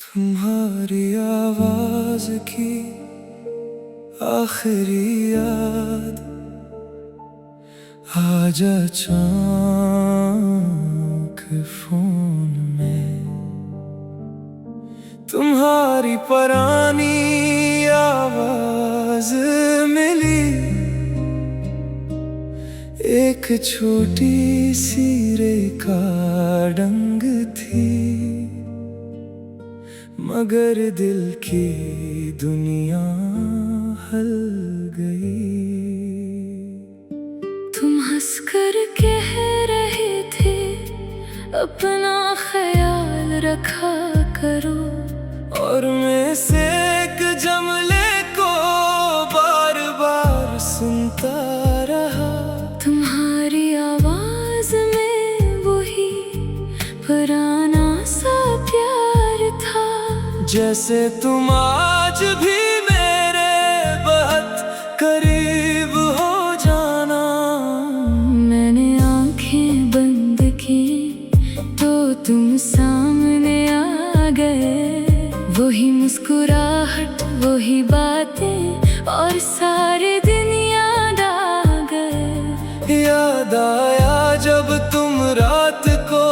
तुम्हारी आवाज की आखिरी याद आज अचानक फोन में तुम्हारी पुरानी आवाज मिली। एक छोटी सी रेखा डंग थी, मगर दिल की दुनिया हल गई। तुम हंसकर कह रहे थे अपना ख्याल रखा करो, और मैं से एक जुमले को बार बार सुनता रहा। तुम्हारी आवाज में वही पुराना सा प्यार था, जैसे तुम आज भी मेरे बहुत करीब हो जाना। मैंने आंखें बंद की तो तुम सामने आ गए। वही मुस्कुराहट, वही बातें और सारे दिन याद आ गए। याद आया जब तुम रात को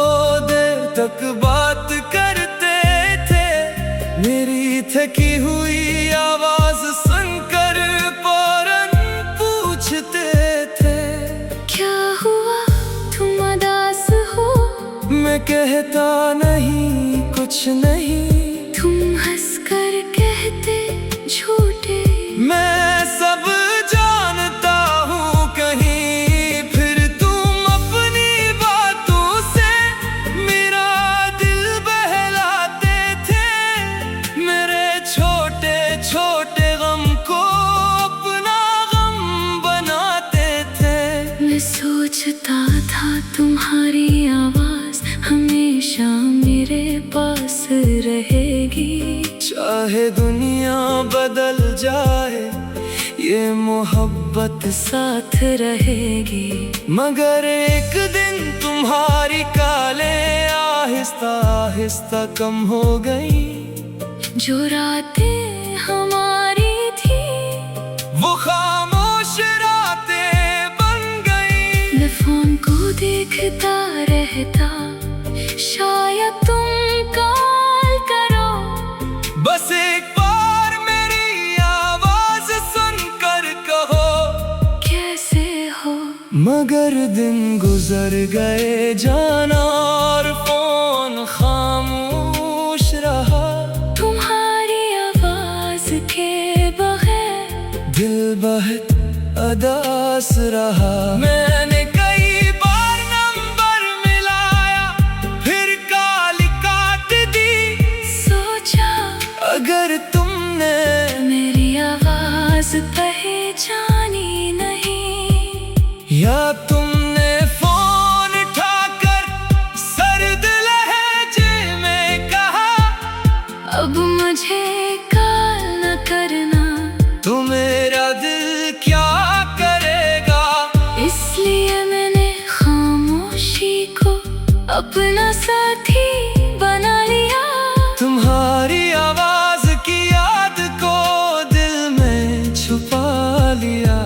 देर तक बात करते थे, मेरी थकी हुई आवाज सुनकर फौरन पूछते थे, क्या हुआ, तुम उदास हो? मैं कहता नहीं, कुछ नहीं। तुम हंसकर कहते झूठे, मैं सब जानता हूँ कहीं, फिर तुम अपनी बातों से मेरा दिल बहलाते थे। मेरे छोटे छोटे गम को अपना गम बनाते थे। मैं सोचता था तुम्हारी आवाज हमेशा मेरे पास रहेगी। चाहे दुनिया बदल जाए, ये मोहब्बत साथ रहेगी। मगर एक दिन तुम्हारी काले आहिस्ता आहिस्ता कम हो गई। जो रातें हमारी थी वो खामोश रातें बन गई। मैं फोन को देखता रहता, शायद तुम कॉल करो। बस एक बार मेरी आवाज सुनकर कहो, कैसे हो? मगर दिन गुजर गए जाना और फोन खामोश रहा। तुम्हारी आवाज के बगैर दिल बहुत उदास रहा। मैंने कई बार नंबर मिलाया, फिर कॉल काट दी। सोचा अगर तुमने मेरी आवाज पहचानी नहीं, या तुमने फोन उठाकर सर्द लहजे में कहा, अब मुझे कॉल न करना, तो मेरा दिल क्या करेगा। इसलिए मैंने खामोशी को अपना साथी बना लिया। तुम्हारी आवाज की याद को दिल में छुपा लिया।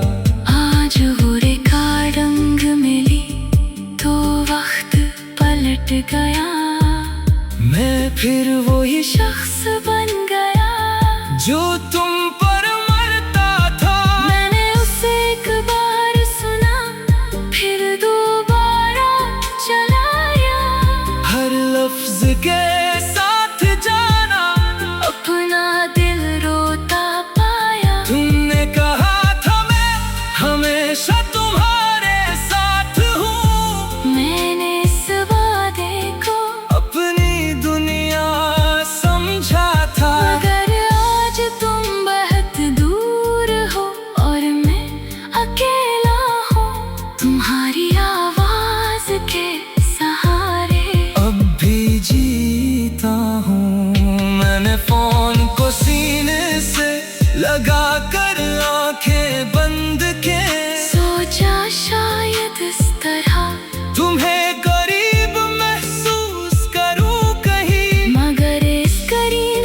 आज वो रेखा रंग मिली तो वक्त पलट गया। मैं फिर वही शख्स बन गया जो तुम पर मरता था। मैंने उसे एक बार सुना, फिर दोबारा चलाया। हर लफ्ज के साथ जाना, अपना दिल रोता पाया। तुमने कहा था मैं हमेशा तुम्हारे साथ हूँ। मैंने इस वादे को अपनी दुनिया समझा था। मगर आज तुम बहुत दूर हो और मैं अकेला हूँ तुम्हारी आवाज के सहारे। अब भी जीता हूँ, मैंने फोन को सीने से लगा कर आंखें बंद के। सोचा शायद इस तरह तुम्हें करीब महसूस करूं कहीं, मगर इस करीन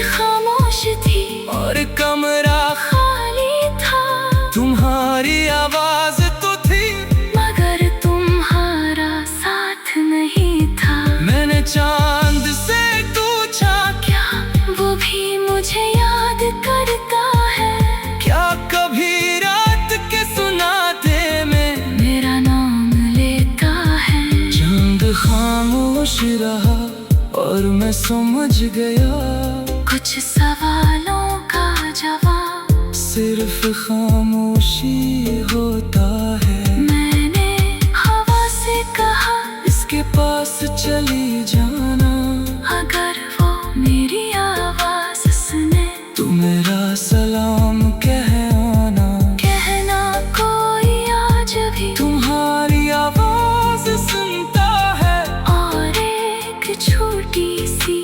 मैं समझ गया कुछ सवालों का जवाब सिर्फ खामोशी होता है। मैंने हवा से कहा इसके पास चली जाना, अगर वो मेरी आवाज सुने तू मेरा सलाम कह आना। कहना कोई आज भी तुम्हारी आवाज सुनता है और एक छोटी सी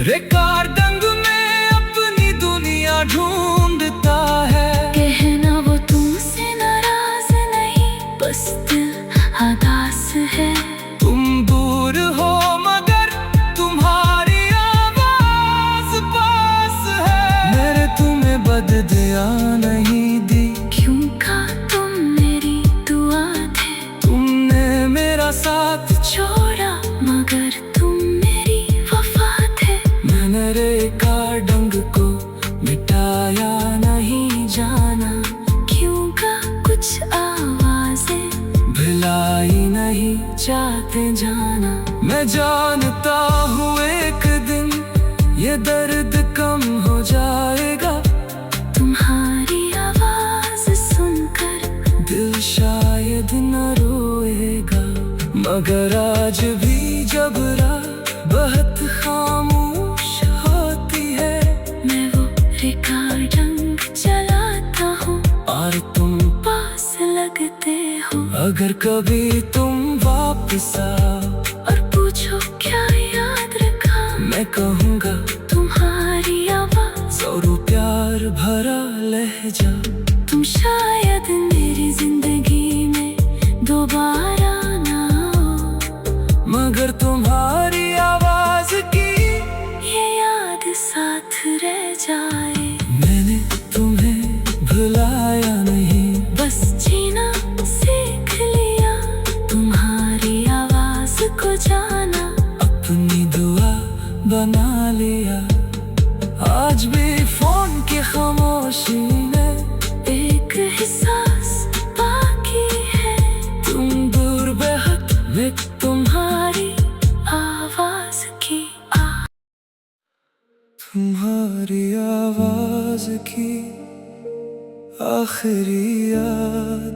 रिकॉर्डिंग में अपनी दुनिया ढूंढता है। कहना वो तुमसे नाराज नहीं, बस दिल हदास है। तुम दूर हो मगर तुम्हारी आवाज पास है। मैंने तुम्हें बददिया नहीं दी, क्यों का तुम मेरी दुआ थे। तुमने मेरा साथ छोड़ा मगर तुम मेरी वफा थे। मैंने रिकॉर्डिंग को मिटाया नहीं जाना, क्यों का कुछ आवाजें भुलाई नहीं चाहते जाना। मैं जानता हूँ एक दिन ये दर्द कम हो जाएगा। तुम्हारी आवाज सुनकर दिल शायद न रोएगा, मगर आज भी जब रात बहुत खामोश होती है, मैं वो रिकॉर्डिंग चलाता हूँ और तुम पास लगते हो। अगर कभी तुम वापस आओ और पूछो क्या याद रखा, मैं कहूँगा तुम्हारी आवाज और प्यार भरा लहजा। तुम शायद मेरी जिंदगी में दोबारा ना आओ, मगर तुम्हारी आवाज की ये याद साथ रह जाए। मैंने तुम्हें भुलाया नहीं, बस जीना सीख लिया, तुम्हारी आवाज को जाना अपनी दुआ बना लिया। आज भी फोन की खामोशी में एक एहसास बाकी है। तुम दूर बेहद में तुम्हारी आवाज की तुम्हारी आवाज की आखिरी याद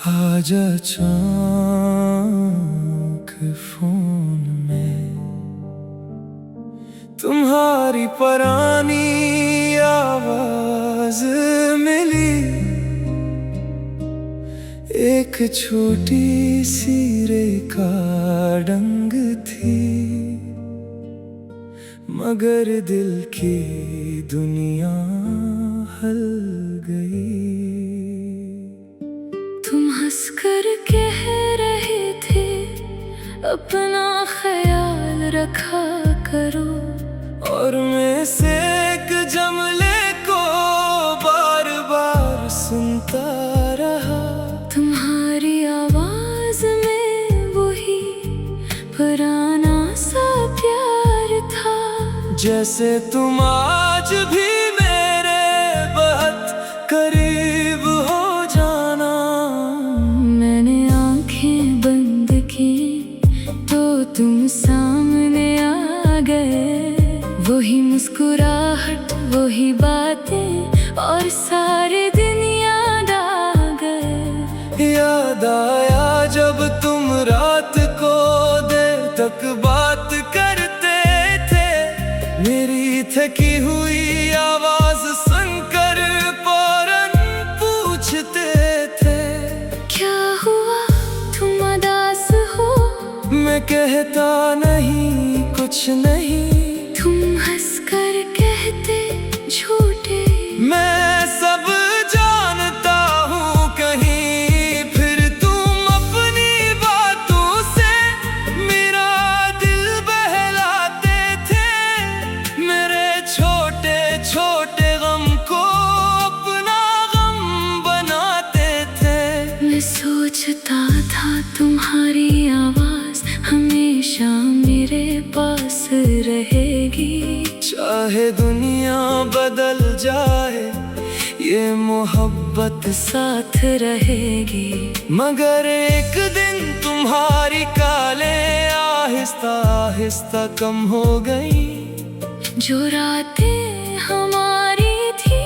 आज अचानक फोन में। तुम्हारी पुरानी आवाज मिली, एक छोटी सी रिकॉर्डिंग थी, मगर दिल की दुनिया हल गई। तुम हंसकर कह रहे थे अपना ख्याल रखा करो, और मैं से एक जमले को बार बार सुनता रहा। तुम्हारी आवाज में वही पुराना सा प्यार था, जैसे तुम आज भी मेरे बहुत करीब हो जाना। मैंने आंखें बंद की तो तुम सामने आ गए, वही मुस्कुराहट वही बातें और सारे दिन याद आ गए। याद आया जब तुम रात को देर तक बात करते थे, मेरी थकी हुई आवाज सुनकर फौरन पूछते थे क्या हुआ तुम उदास हो। मैं कहता नहीं कुछ नहीं, तुम हंसकर कहते झूठे। मैं सब जानता हूँ कहीं फिर तुम अपनी बातों से मेरा दिल बहलाते थे। मेरे छोटे छोटे गम को अपना गम बनाते थे। मैं सोचता था तुम्हारी आवाज हमेशा मेरे पास रहेगी, चाहे दुनिया बदल जाए ये मोहब्बत साथ रहेगी। मगर एक दिन तुम तुम्हारी काले आहिस्ता आहिस्ता कम हो गई। जो रातें हमारी थी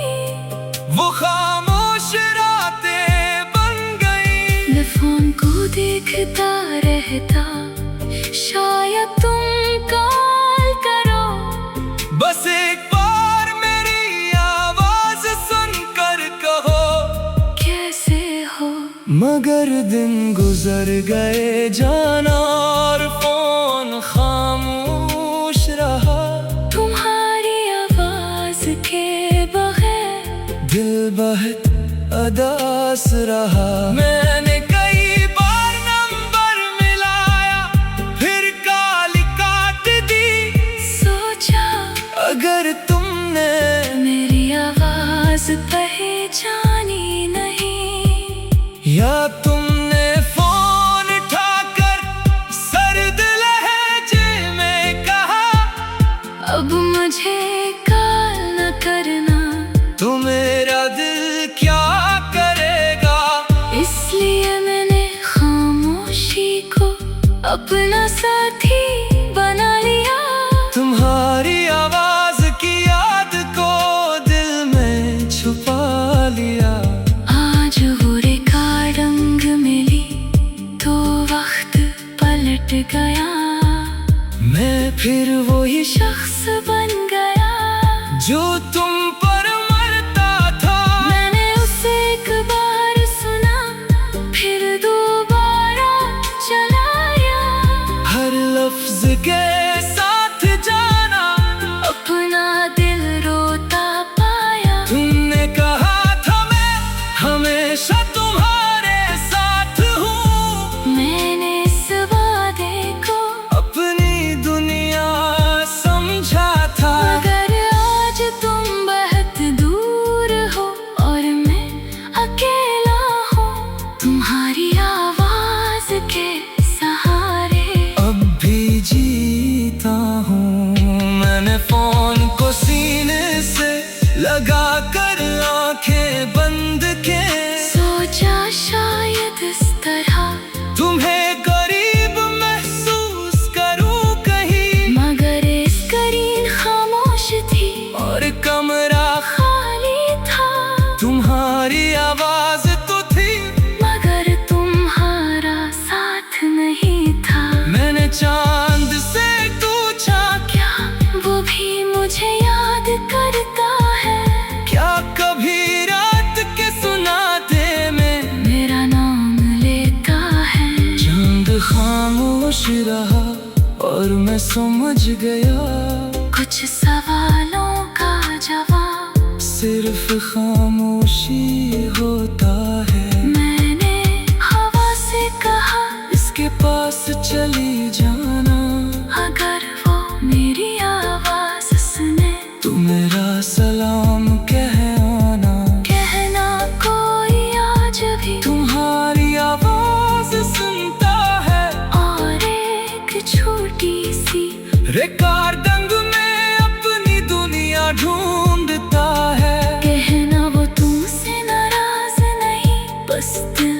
वो खामोश रातें बन गई। मैं फोन को देखता रहता, शायद तुम कॉल करो। बस एक बार मेरी आवाज सुनकर कहो कैसे हो। मगर दिन गुजर गए जाना और फोन खामोश रहा। तुम्हारी आवाज के बगैर दिल बहुत उदास रहा। मैंने कई बार नंबर मिलाया, फिर कॉल काट दी। सोचा अगर तुमने मेरी आवाज पहचानी नहीं, या तुमने फोन उठाकर सर्द लहजे में कहा अब मुझे कॉल न करना, तो मेरा दिल क्या करेगा। इसलिए मैंने खामोशी को अपना साथी बना लिया। तुम्हारी आवाज की याद को दिल में छुपा लिया। आज वो रिकॉर्डिंग मिली तो वक्त पलट गया। मैं फिर वही शख्स बन गया जो तुम पर मरता था। मैंने उसे एक बार सुना, फिर दोबारा चलाया। हर लफ्ज के साथ जाना, अपना दिल रोता पाया। तुमने कहा था मैं हमेशा तुम्हारे साथ हूँ। मैंने इस वादे को अपनी दुनिया समझा था। मगर आज तुम बहुत दूर हो और मैं अकेला हूँ। तुम्हारी आवाज के सहारे अब भी जीता हूँ। मैंने फोन को सीने से लगा कर आंखें बंद के सोचा शायद इस तरह तुम्हें करीब महसूस करूँ कहीं। मगर स्क्रीन खामोश थी और कमरा खाली था। तुम्हारी आवाज तो थी मगर तुम्हारा साथ नहीं था। मैंने चांद से पूछा क्या वो भी मुझे याद करता है। क्या कभी रात के सुनाते में मेरा नाम लेता है। चांद खामोश रहा और मैं समझ गया कुछ सवालों का जवाब सिर्फ खामोशी होता है। मैंने हवा से कहा इसके पास चली जाना, अगर वो मेरी आवाज सुने तू मेरा सलाम कह आना। कहना कोई आज भी तुम्हारी आवाज सुनता है और एक छोटी सी रिकॉर्डिंग में अपनी दुनिया ढूंढता है। कहना वो तुमसे नाराज नहीं, बस दिल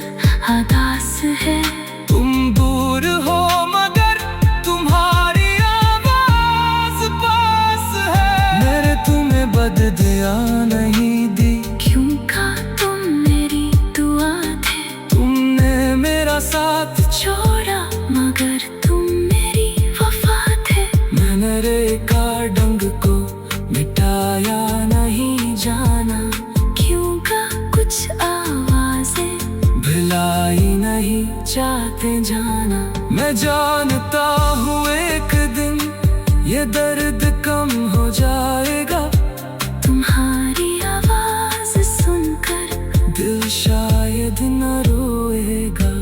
उदास है। तुम दूर हो मगर तुम्हारी आवाज पास है। मैंने तुम्हें बददिया नहीं दी, क्यों का तुम मेरी दुआ थे। तुमने मेरा साथ छोड़ा मगर तुम मेरी वफा थे। मैंने रिकॉर्डिंग को मिटाया नहीं जाना, क्यों का कुछ आवाजें भुलाई नहीं चाहते जाना। मैं जानता हूँ एक दिन ये दर्द कम हो जाएगा। तुम्हारी आवाज सुनकर दिल शायद न रोएगा।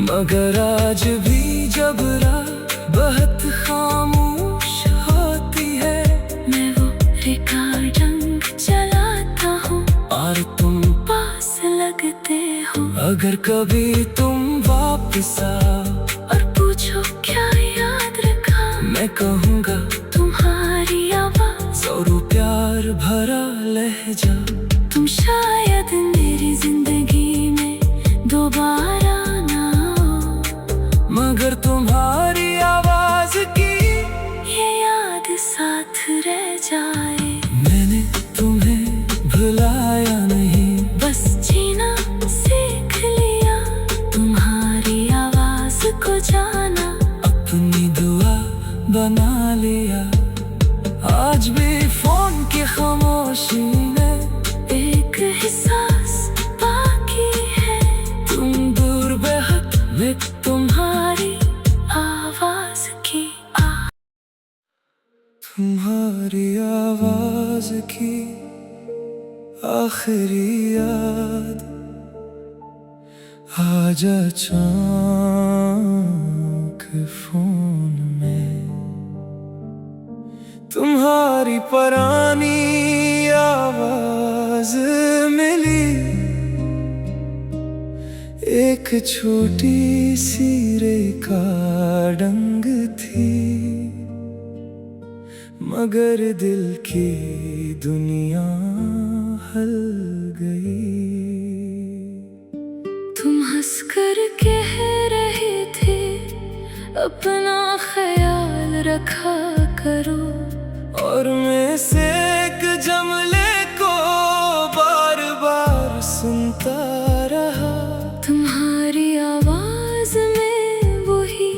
मगर आज भी जब रात बहुत खामोश होती है, मैं वो रिकॉर्डिंग चलाता हूँ और तुम पास लगते हो। अगर कभी तुम वापस आओ और पूछो क्या याद रखा, मैं कहूँगा तुम्हारी आवाज और प्यार भरा लहजा। तुम शायद मेरी जिंदगी में दोबारा ना आओ। मगर तुम्हारी आवाज की ये याद साथ रह जाए। मैंने तुम्हें भुलाया नहीं, बस जीना सीख लिया, तुम्हारी आवाज को जाना, अपनी दुआ बना लिया। आज भी फोन की खामोशी में एक एहसास बाकी है। तुम दूर बेहद में तुम्हारी आवाज की तुम्हारी आवाज की आखिरी याद आज अचानक फोन में। तुम्हारी पुरानी आवाज मिली, एक छोटी सी रेखाडंग थी, मगर दिल की दुनिया हल गई। तुम हंसकर कह रहे थे अपना ख्याल रखा करो, और मैं से एक जमले को बार बार सुनता रहा। तुम्हारी आवाज में वही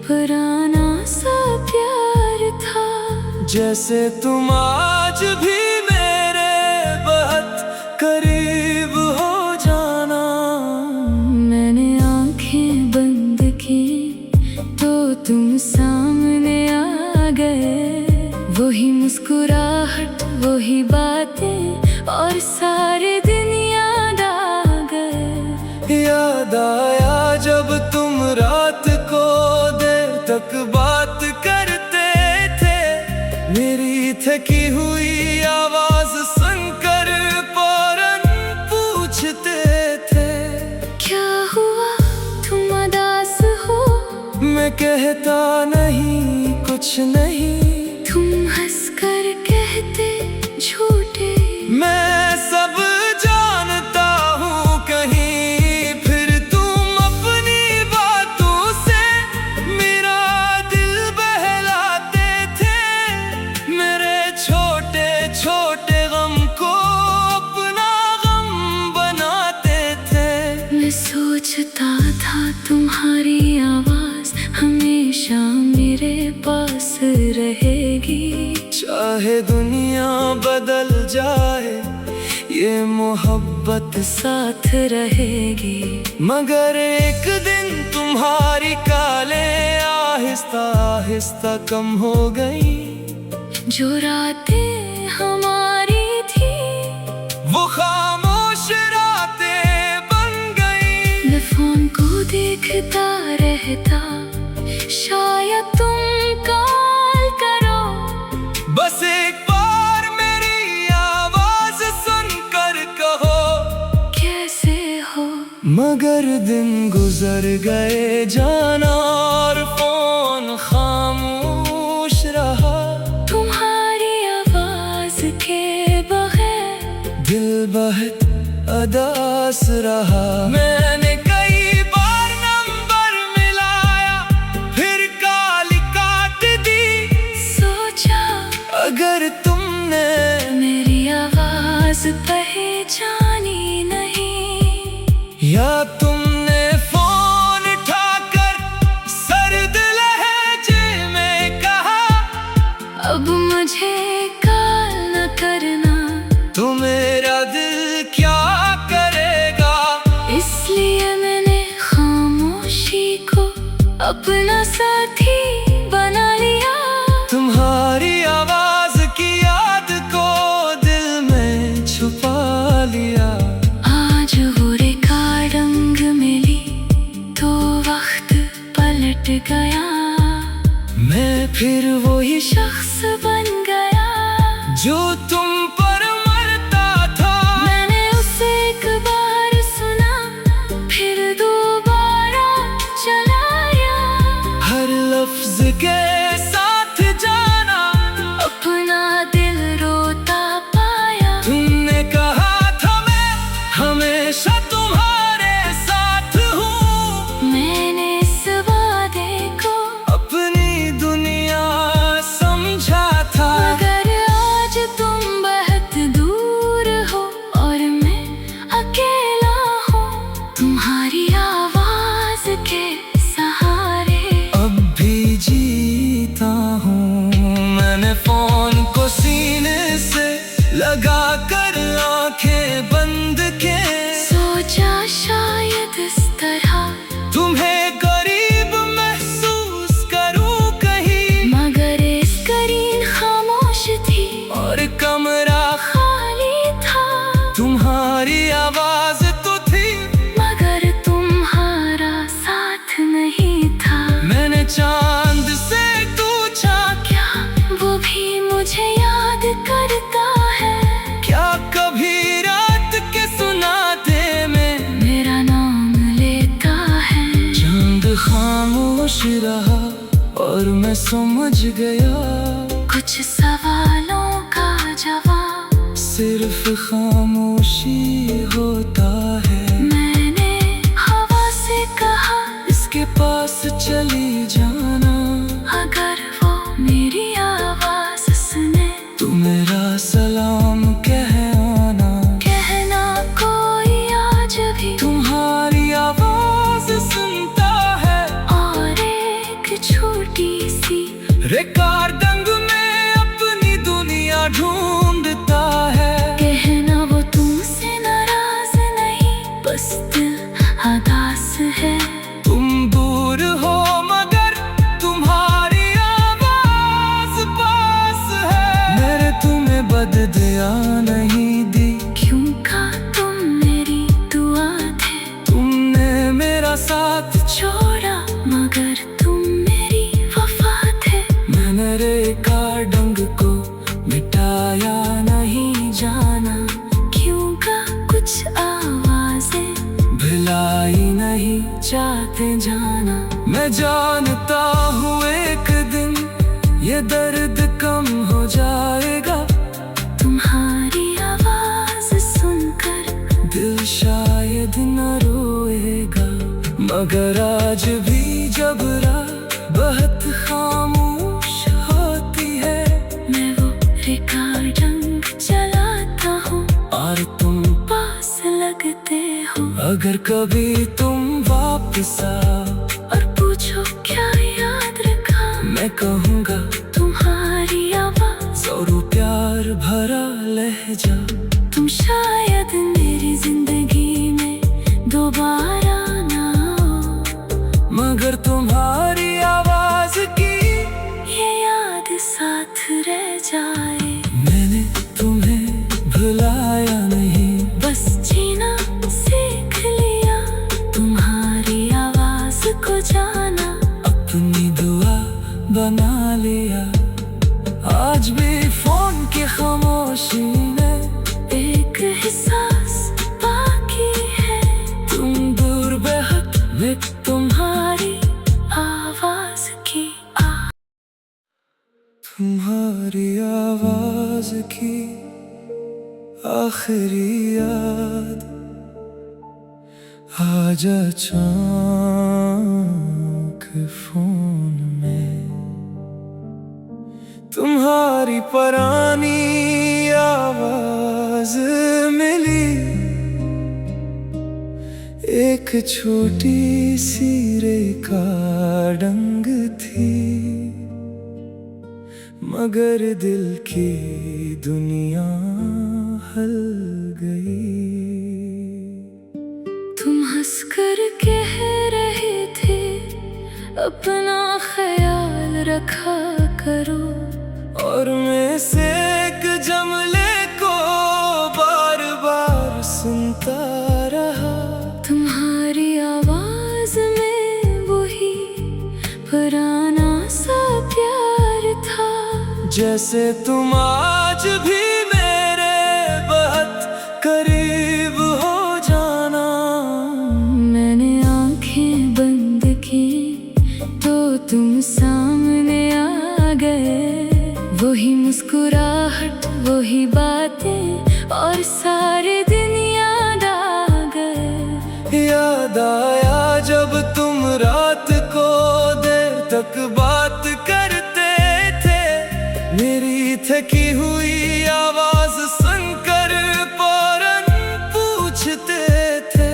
पुराना सा प्यार था, जैसे तुम आज भी मेरे बहुत करीब हो जाना। मैंने आंखें बंद की तो तुम सामने आ गए, वही मुस्कुराहट, वही बातें और सारे दिन याद आ गए। याद आया जब तुम रात को देर तक बात करते थे, मेरी थकी हुई आवाज सुनकर फौरन पूछते थे, क्या हुआ तुम उदास हो? मैं कहता नहीं कुछ नहीं, तुम हंसकर कहते झूठे। मैं सब जानता हूँ कहीं फिर तुम अपनी बातों से मेरा दिल बहलाते थे। मेरे छोटे छोटे गम को अपना गम बनाते थे। मैं सोचता था तुम्हारी आवाज हमेशा मेरे पास रहेगी, चाहे दुनिया बदल जाए ये मोहब्बत साथ रहेगी। मगर एक दिन तुम्हारी काले आहिस्ता आहिस्ता कम हो गई। जो रातें हमारी थी वो खामोश रातें बन गई। मैं फोन को देखता रहता, शायद तुम कॉल करो। बस एक बार मेरी आवाज सुनकर कहो कैसे हो। मगर दिन गुजर गए जाना और फोन खामोश रहा। तुम्हारी आवाज के बगैर दिल बहुत उदास रहा। मैंने कई बार नंबर मिलाया फिर कॉल काट दी। सोचा अगर तुमने मेरी आवाज पहचानी नहीं, या तुमने फोन उठाकर सर्द लहजे में कहा अब मुझे कॉल न करना, तो मेरा दिल क्या करेगा। इसलिए मैंने खामोशी को अपना साथी बना लिया। तुम्हारी आवाज की याद को दिल में छुपा लिया। आज वो रेखाडंग मिली तो वक्त पलट गया। मैं फिर वही शख्स बन गया जो तुम पर मरता था। मैंने उसे एक बार सुना फिर दोबारा चलाया। हर लफ्ज के साथ जाना अपना दिल रोता पाया। तुमने कहा था मैं हमेशा तुम्हारे साथ हूँ। मैंने इस बार मैंने फोन को सीने से लगा कर आंखें बंद के सोचा शायद इस तरह तुम्हें करीब महसूस करूं कहीं, मगर स्क्रीन खामोश थी और कमरा खाली था। तुम्हारी आवाज तो थी, मगर तुम्हारा साथ नहीं था। मैंने चांद से पूछा क्या वो भी मुझे याद करता है? क्या कभी रात के सुनाते में मेरा नाम लेता है। चांद खामोश रहा और मैं समझ गया, कुछ सवालों का जवाब सिर्फ खामोशी होता है। मैंने हवा से कहा, इसके पास चली जाना, अगर वो मेरी आवाज सुने तू मेरा सलाम कह आना। कहना कोई आज भी तुम्हारी आवाज सुनता है, और एक छोटी सी रिकॉर्डिंग में अपनी दुनिया ढूंढता है। कहना वो तुमसे नाराज नहीं, बस दिल उदास है। तुम दूर हो मगर तुम्हारी आवाज पास है। मैंने तुम्हें बददुआ नहीं दी, क्यों का तुम मेरी दुआ थे। तुमने मेरा साथ छोड़ा मगर तुम मेरी वफा थे। मैंने रिकॉर्डिंग को मिटाया नहीं जाना, क्यों का कुछ आवाजें भुलाई नहीं चाहते जाना। मैं जानता हूँ एक दिन ये दर्द कम हो जाएगा, तुम्हारी आवाज सुनकर दिल शायद न रोएगा। मगर आज भी जब रात बहुत खामोश होती है, मैं वो रिकॉर्डिंग चलाता हूँ और तुम पास लगते हो। अगर कभी तुम वापस आओ और पूछो क्या याद रखा, मैं कहूँगा तुम्हारी आवाज और प्यार भरा लहजा। तुम शायद मेरी जिंदगी में दोबारा ना आओ, मगर तुम्हारी आवाज की ये याद साथ रह जाए। मैंने तुम्हें भुलाया नहीं, बस जीना सीख लिया, तुम्हारी आवाज को जाना, अपनी दुआ बना लिया। आज भी फोन की खामोशी में एक एहसास बाकी है। तुम दूर बेहद में तुम्हारी आवाज की तुम्हारी आवाज की आखिरी याद आज अचानक फोन में तुम्हारी पुरानी आवाज मिली। एक छोटी सी रिकॉर्डिंग थी, मगर दिल की दुनिया हल गई। तुम हंसकर कह रहे थे अपना ख्याल रखा करो, और मैं से एक जुमले को बार बार सुनता रहा। तुम्हारी आवाज में वही पुराना सा प्यार था, जैसे तुम आज भी मेरे बहुत करीब हो जाना। मैंने आंखें बंद की तो तुम सामने आ गए, वही मुस्कुराहट वही बातें और सारे दिन याद आ गए। याद आया जब तुम रात को देर तक बात करते थे, मेरी थकी हुई आवाज सुनकर फौरन पूछते थे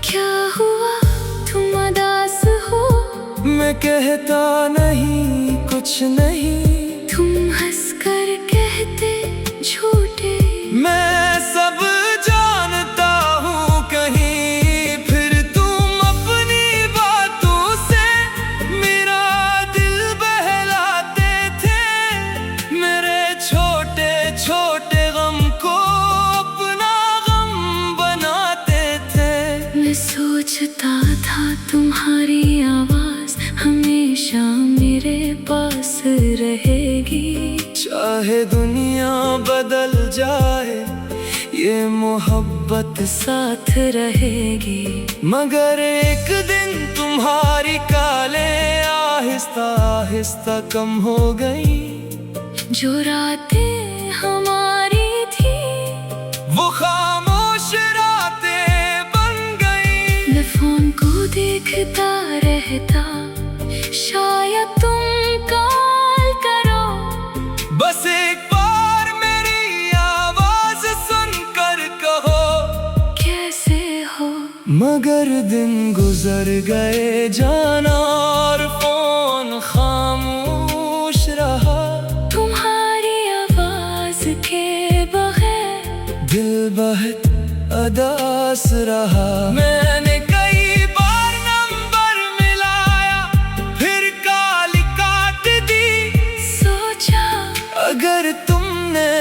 क्या हुआ तुम उदास हो? मैं कहता नहीं कुछ नहीं, तुम हंस मोहब्बत साथ रहेगी। मगर एक दिन तुम्हारी काले आहिस्ता आहिस्ता कम हो गई। जो रातें हमारी थी वो खामोश रातें बन गई। मैं फोन को देखता रहता, शायद तुम कॉल करो। बस एक बार मेरी आवाज सुनकर कहो कैसे हो। मगर दिन गुजर गए जाना और फोन खामोश रहा। तुम्हारी आवाज के बगैर दिल बहुत अदास रहा। मैंने कई बार नंबर मिलाया, फिर कॉल काट दी। सोचा अगर तुमने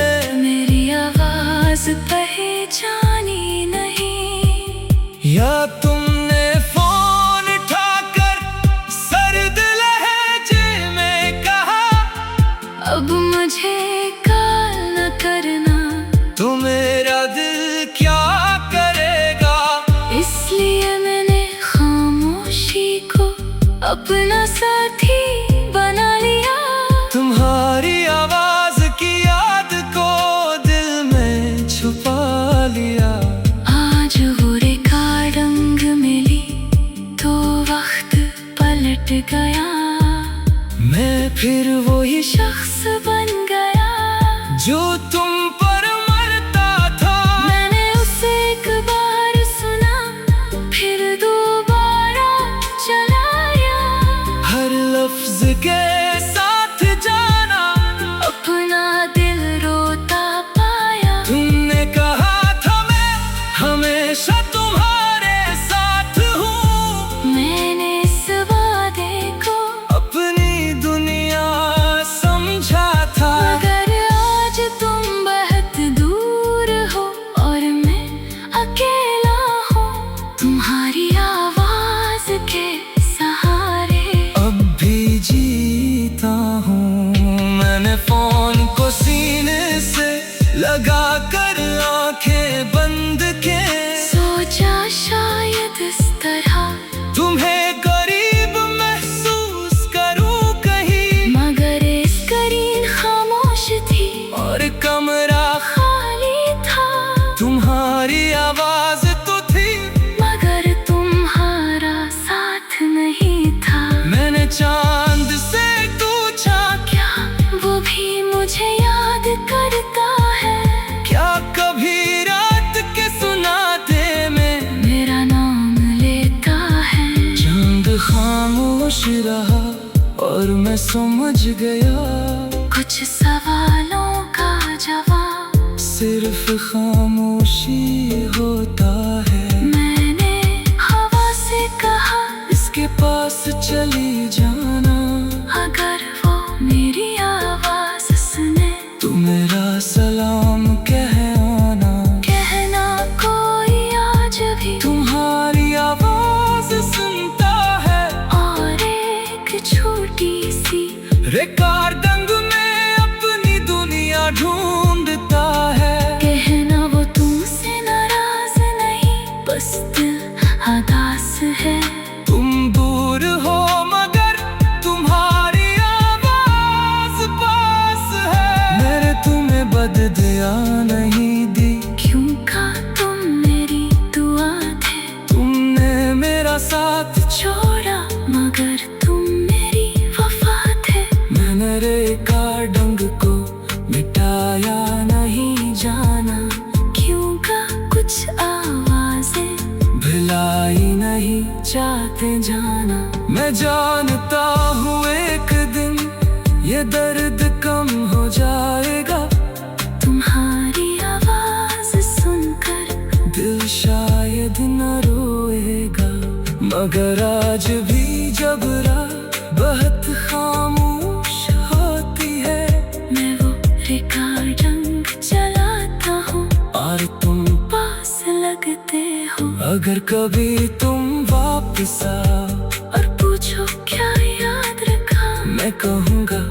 मेरी आवाज पहचानी नहीं, या तुमने फोन उठाकर सर्द लहजे में कहा अब मुझे कॉल न करना। तो मेरा दिल क्या करेगा। इसलिए मैंने खामोशी को अपना साथी बना लिया। तुम्हारी आवाज की याद को दिल में छुपा लिया। आज वो रिकॉर्डिंग मिली तो वक्त पलट गया। मैं फिर वही शख्स बन गया जो तुम पर मरता था। मैंने उसे एक बार सुना, फिर दोबारा चलाया। हर लफ्ज के साथ जाना, अपना दिल रोता पाया। तुमने कहा था मैं हमेशा तुम्हारे साथ हूँ। मैंने इस वादे को अपनी दुनिया समझा था। मगर आज तुम बहुत दूर हो और मैं अकेला हूँ। तुम्हारी आवाज के सहारे अब भी जीता हूँ। मैंने फोन को सीने से लगा कर आंखें बंद के सोचा शायद इस तरह तुम्हें करीब महसूस करूँ कहीं। मगर स्क्रीन खामोश थी और कमरा खाली था। तुम्हारी आवाज तो थी मगर तुम्हारा साथ नहीं था। मैंने चांद से पूछा क्या वो भी मुझे याद करता है। क्या कभी रात के सुनाते में मेरा नाम लेता है। चांद खामोश रहा और मैं समझ गया कुछ सवालों का जवाब सिर्फ खामोशी होता है। मैंने हवा से कहा इसके पास चली जाना। अगर वो मेरी आवाज सुने तू मेरा सलाम कह आना। कहना कोई आज भी तुम्हारी आवाज सुनता है। और एक छोटी सी रिकॉर्डिंग में अपनी दुनिया ढूंढता है। कहना वो तुमसे नाराज नहीं, बस दिल हदास है। तुम दूर हो मगर तुम्हारी आवाज पास है। मैंने तुम्हें बददिया नहीं दी, क्यों का तुम मेरी दुआ थे। तुमने मेरा साथ छोड़ा मगर तुम मेरी वफा थे। मैंने रिकॉर्डिंग को मिटाया नहीं जाना। क्यों का कुछ आवाजें भुलाई नहीं चाहते जाना। मैं जानता हूँ एक दिन ये दर्द कम हो जाएगा। तुम्हारी आवाज सुनकर दिल शायद न रोएगा। मगर आज भी जब रात बहुत खामोश होती है, मैं वो रिकॉर्डिंग चलाता हूँ और तुम पास लगते हो। अगर कभी तुम वापस आओ और पूछो क्या याद रखा, मैं कहूँगा